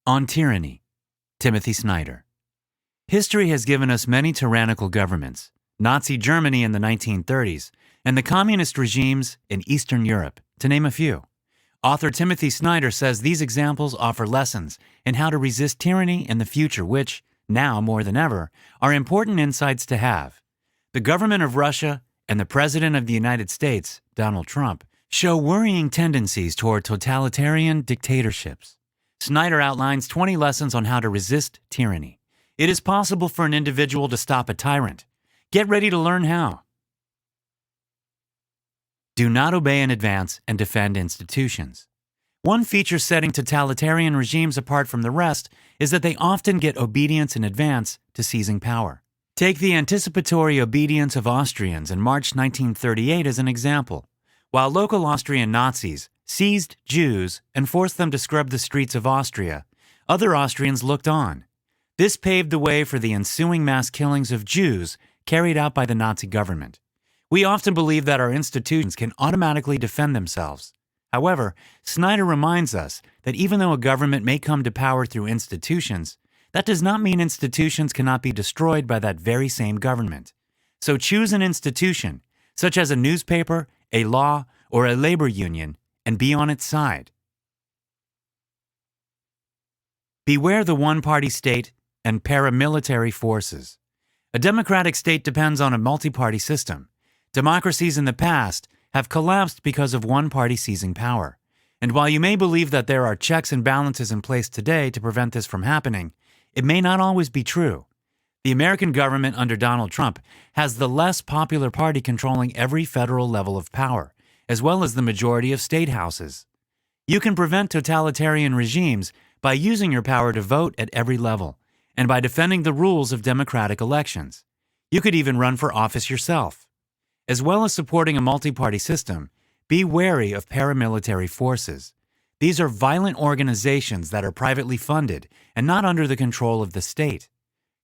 On Tyranny, Timothy Snyder. History has given us many tyrannical governments, Nazi Germany in the 1930s, and the communist regimes in Eastern Europe, to name a few. Author Timothy Snyder says these examples offer lessons in how to resist tyranny in the future which, now more than ever, are important insights to have. The government of Russia and the President of the United States, Donald Trump, show worrying tendencies toward totalitarian dictatorships. Snyder outlines 20 lessons on how to resist tyranny. It is possible for an individual to stop a tyrant. Get ready to learn how. Do not obey in advance and defend institutions. One feature setting totalitarian regimes apart from the rest is that they often get obedience in advance to seizing power. Take the anticipatory obedience of Austrians in March 1938 as an example. While local Austrian Nazis seized Jews and forced them to scrub the streets of Austria, other Austrians looked on. This paved the way for the ensuing mass killings of Jews carried out by the Nazi government. We often believe that our institutions can automatically defend themselves. However, Snyder reminds us that even though a government may come to power through institutions, that does not mean institutions cannot be destroyed by that very same government. So choose an institution, such as a newspaper, a law, or a labor union, and be on its side. Beware the one-party state and paramilitary forces. A democratic state depends on a multi-party system. Democracies in the past have collapsed because of one party seizing power. And while you may believe that there are checks and balances in place today to prevent this from happening, it may not always be true. The American government under Donald Trump has the less popular party controlling every federal level of power, as well as the majority of state houses. You can prevent totalitarian regimes by using your power to vote at every level, and by defending the rules of democratic elections. You could even run for office yourself. As well as supporting a multi-party system, be wary of paramilitary forces. These are violent organizations that are privately funded and not under the control of the state.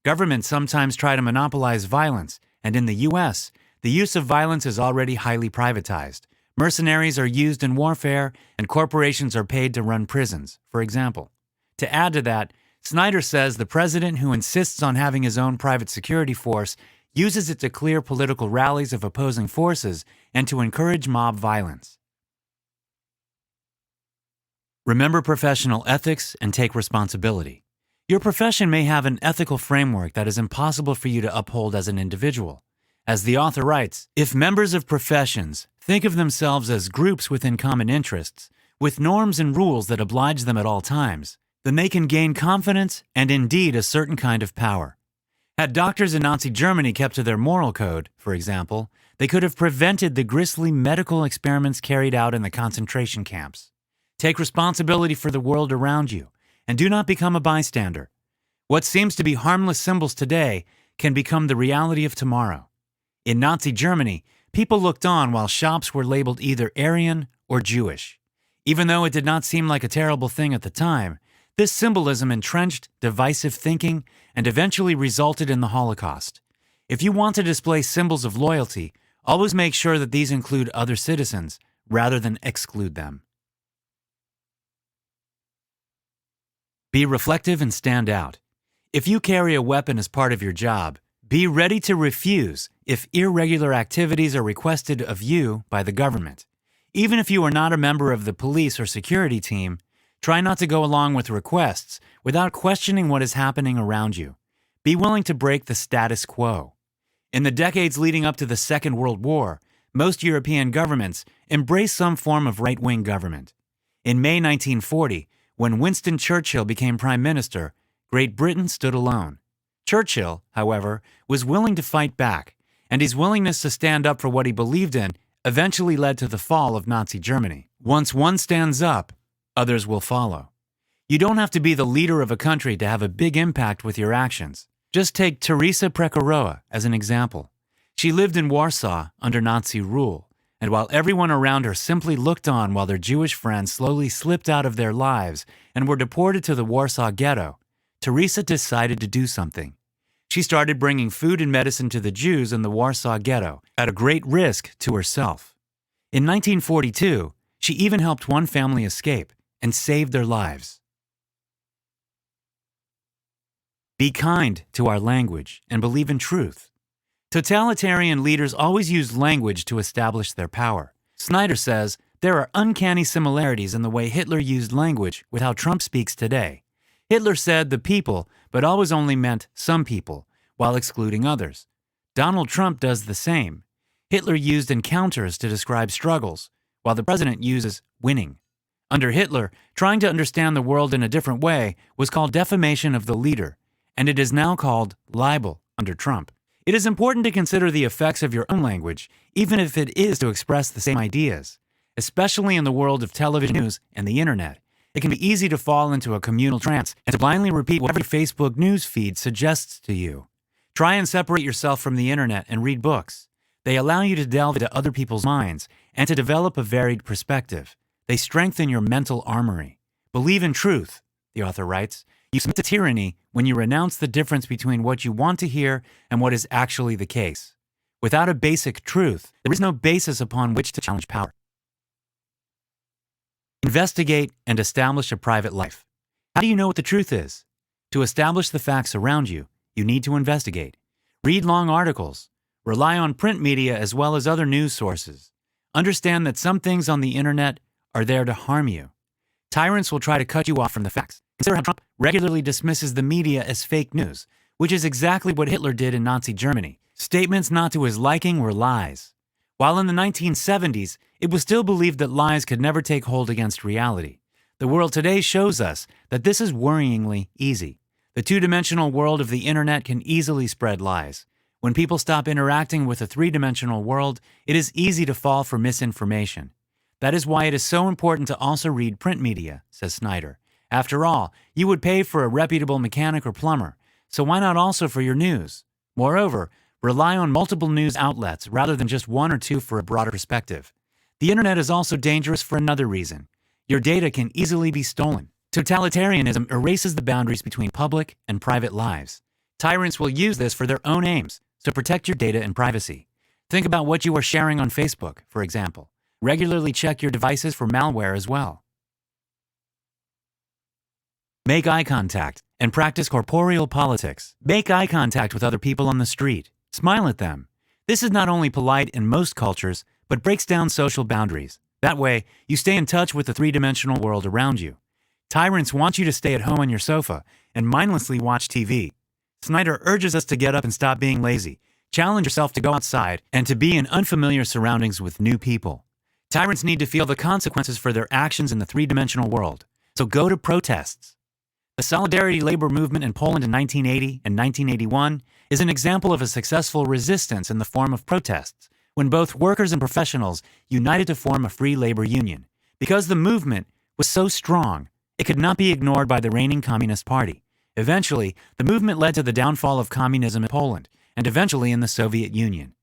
Governments sometimes try to monopolize violence, and in the U.S., the use of violence is already highly privatized. Mercenaries are used in warfare, and corporations are paid to run prisons, for example. To add to that, Snyder says the president who insists on having his own private security force uses it to clear political rallies of opposing forces and to encourage mob violence. Remember professional ethics and take responsibility. Your profession may have an ethical framework that is impossible for you to uphold as an individual. As the author writes, if members of professions think of themselves as groups within common interests, with norms and rules that oblige them at all times, then they can gain confidence and indeed a certain kind of power. Had doctors in Nazi Germany kept to their moral code, for example, they could have prevented the grisly medical experiments carried out in the concentration camps. Take responsibility for the world around you, and do not become a bystander. What seems to be harmless symbols today can become the reality of tomorrow. In Nazi Germany, people looked on while shops were labeled either Aryan or Jewish. Even though it did not seem like a terrible thing at the time, this symbolism entrenched divisive thinking and eventually resulted in the Holocaust. If you want to display symbols of loyalty, always make sure that these include other citizens rather than exclude them. Be reflective and stand out. If you carry a weapon as part of your job, be ready to refuse if irregular activities are requested of you by the government. Even if you are not a member of the police or security team, try not to go along with requests without questioning what is happening around you. Be willing to break the status quo. In the decades leading up to the Second World War, most European governments embraced some form of right-wing government. In May 1940, when Winston Churchill became Prime Minister, Great Britain stood alone. Churchill, however, was willing to fight back, and his willingness to stand up for what he believed in eventually led to the fall of Nazi Germany. Once one stands up, others will follow. You don't have to be the leader of a country to have a big impact with your actions. Just take Teresa Prekorowa as an example. She lived in Warsaw under Nazi rule, and while everyone around her simply looked on while their Jewish friends slowly slipped out of their lives and were deported to the Warsaw Ghetto, Teresa decided to do something. She started bringing food and medicine to the Jews in the Warsaw Ghetto at a great risk to herself. In 1942, she even helped one family escape and saved their lives. Be kind to our language and believe in truth. Totalitarian leaders always use language to establish their power. Snyder says there are uncanny similarities in the way Hitler used language with how Trump speaks today. Hitler said the people, but always only meant some people, while excluding others. Donald Trump does the same. Hitler used encounters to describe struggles, while the president uses winning. Under Hitler, trying to understand the world in a different way was called defamation of the leader, and it is now called libel under Trump. It is important to consider the effects of your own language, even if it is to express the same ideas. Especially in the world of television news and the internet, it can be easy to fall into a communal trance and to blindly repeat what every Facebook news feed suggests to you. Try and separate yourself from the internet and read books. They allow you to delve into other people's minds and to develop a varied perspective. They strengthen your mental armory. Believe in truth, the author writes. You submit to tyranny when you renounce the difference between what you want to hear and what is actually the case. Without a basic truth, there is no basis upon which to challenge power. Investigate and establish a private life. How do you know what the truth is? To establish the facts around you, you need to investigate. Read long articles. Rely on print media as well as other news sources. Understand that some things on the internet are there to harm you. Tyrants will try to cut you off from the facts. Consider how Trump regularly dismisses the media as fake news, which is exactly what Hitler did in Nazi Germany. Statements not to his liking were lies. While in the 1970s, it was still believed that lies could never take hold against reality. The world today shows us that this is worryingly easy. The two-dimensional world of the internet can easily spread lies. When people stop interacting with a three-dimensional world, it is easy to fall for misinformation. That is why it is so important to also read print media, says Snyder. After all, you would pay for a reputable mechanic or plumber, so why not also for your news? Moreover, rely on multiple news outlets rather than just one or two for a broader perspective. The internet is also dangerous for another reason. Your data can easily be stolen. Totalitarianism erases the boundaries between public and private lives. Tyrants will use this for their own aims, so protect your data and privacy. Think about what you are sharing on Facebook, for example. Regularly check your devices for malware as well. Make eye contact and practice corporeal politics. Make eye contact with other people on the street. Smile at them. This is not only polite in most cultures, but breaks down social boundaries. That way, you stay in touch with the three-dimensional world around you. Tyrants want you to stay at home on your sofa and mindlessly watch TV. Snyder urges us to get up and stop being lazy. Challenge yourself to go outside and to be in unfamiliar surroundings with new people. Tyrants need to feel the consequences for their actions in the three-dimensional world. So go to protests. The Solidarity labor movement in Poland in 1980 and 1981 is an example of a successful resistance in the form of protests, when both workers and professionals united to form a free labor union. Because the movement was so strong, it could not be ignored by the reigning Communist Party. Eventually, the movement led to the downfall of communism in Poland, and eventually in the Soviet Union.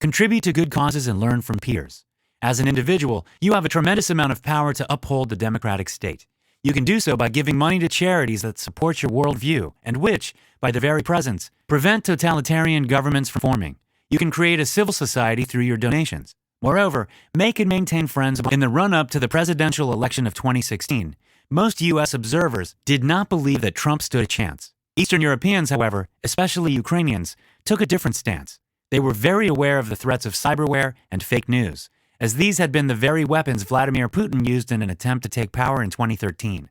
Contribute to good causes and learn from peers. As an individual, you have a tremendous amount of power to uphold the democratic state. You can do so by giving money to charities that support your worldview and which, by their very presence, prevent totalitarian governments from forming. You can create a civil society through your donations. Moreover, make and maintain friends. In the run-up to the presidential election of 2016, most U.S. observers did not believe that Trump stood a chance. Eastern Europeans, however, especially Ukrainians, took a different stance. They were very aware of the threats of cyberware and fake news, as these had been the very weapons Vladimir Putin used in an attempt to take power in 2013.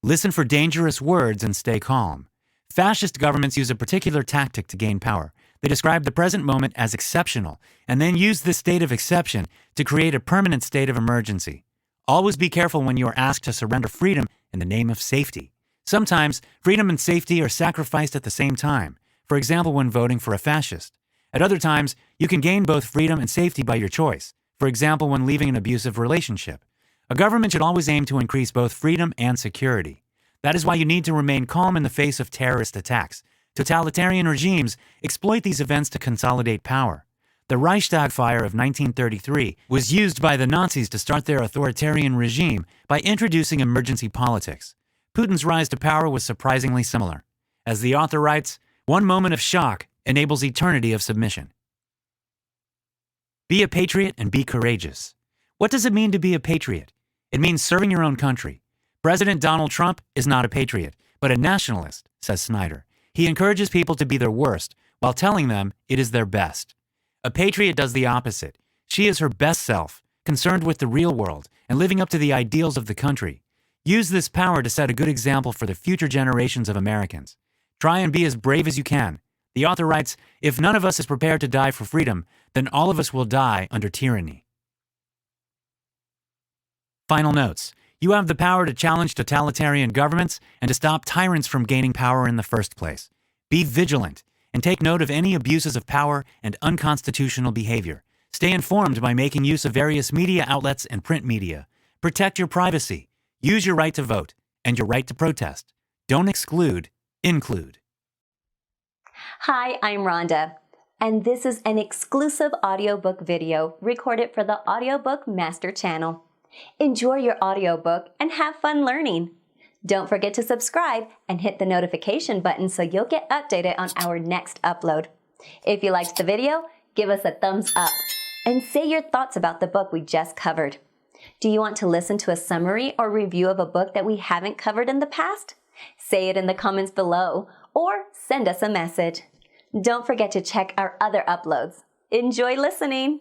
Listen for dangerous words and stay calm. Fascist governments use a particular tactic to gain power. They describe the present moment as exceptional and then use this state of exception to create a permanent state of emergency. Always be careful when you are asked to surrender freedom in the name of safety. Sometimes, freedom and safety are sacrificed at the same time, for example when voting for a fascist. At other times, you can gain both freedom and safety by your choice, for example when leaving an abusive relationship. A government should always aim to increase both freedom and security. That is why you need to remain calm in the face of terrorist attacks. Totalitarian regimes exploit these events to consolidate power. The Reichstag fire of 1933 was used by the Nazis to start their authoritarian regime by introducing emergency politics. Putin's rise to power was surprisingly similar. As the author writes, one moment of shock enables eternity of submission. Be a patriot and be courageous. What does it mean to be a patriot? It means serving your own country. President Donald Trump is not a patriot, but a nationalist, says Snyder. He encourages people to be their worst while telling them it is their best. A patriot does the opposite. She is her best self, concerned with the real world and living up to the ideals of the country. Use this power to set a good example for the future generations of Americans. Try and be as brave as you can. The author writes, "If none of us is prepared to die for freedom, then all of us will die under tyranny." Final notes. You have the power to challenge totalitarian governments and to stop tyrants from gaining power in the first place. Be vigilant and take note of any abuses of power and unconstitutional behavior. Stay informed by making use of various media outlets and print media. Protect your privacy. Use your right to vote and your right to protest. Don't exclude, include. Hi, I'm Rhonda, and this is an exclusive audiobook video recorded for the Audiobook Master Channel. Enjoy your audiobook and have fun learning. Don't forget to subscribe and hit the notification button so you'll get updated on our next upload. If you liked the video, give us a thumbs up and say your thoughts about the book we just covered. Do you want to listen to a summary or review of a book that we haven't covered in the past? Say it in the comments below or send us a message. Don't forget to check our other uploads. Enjoy listening!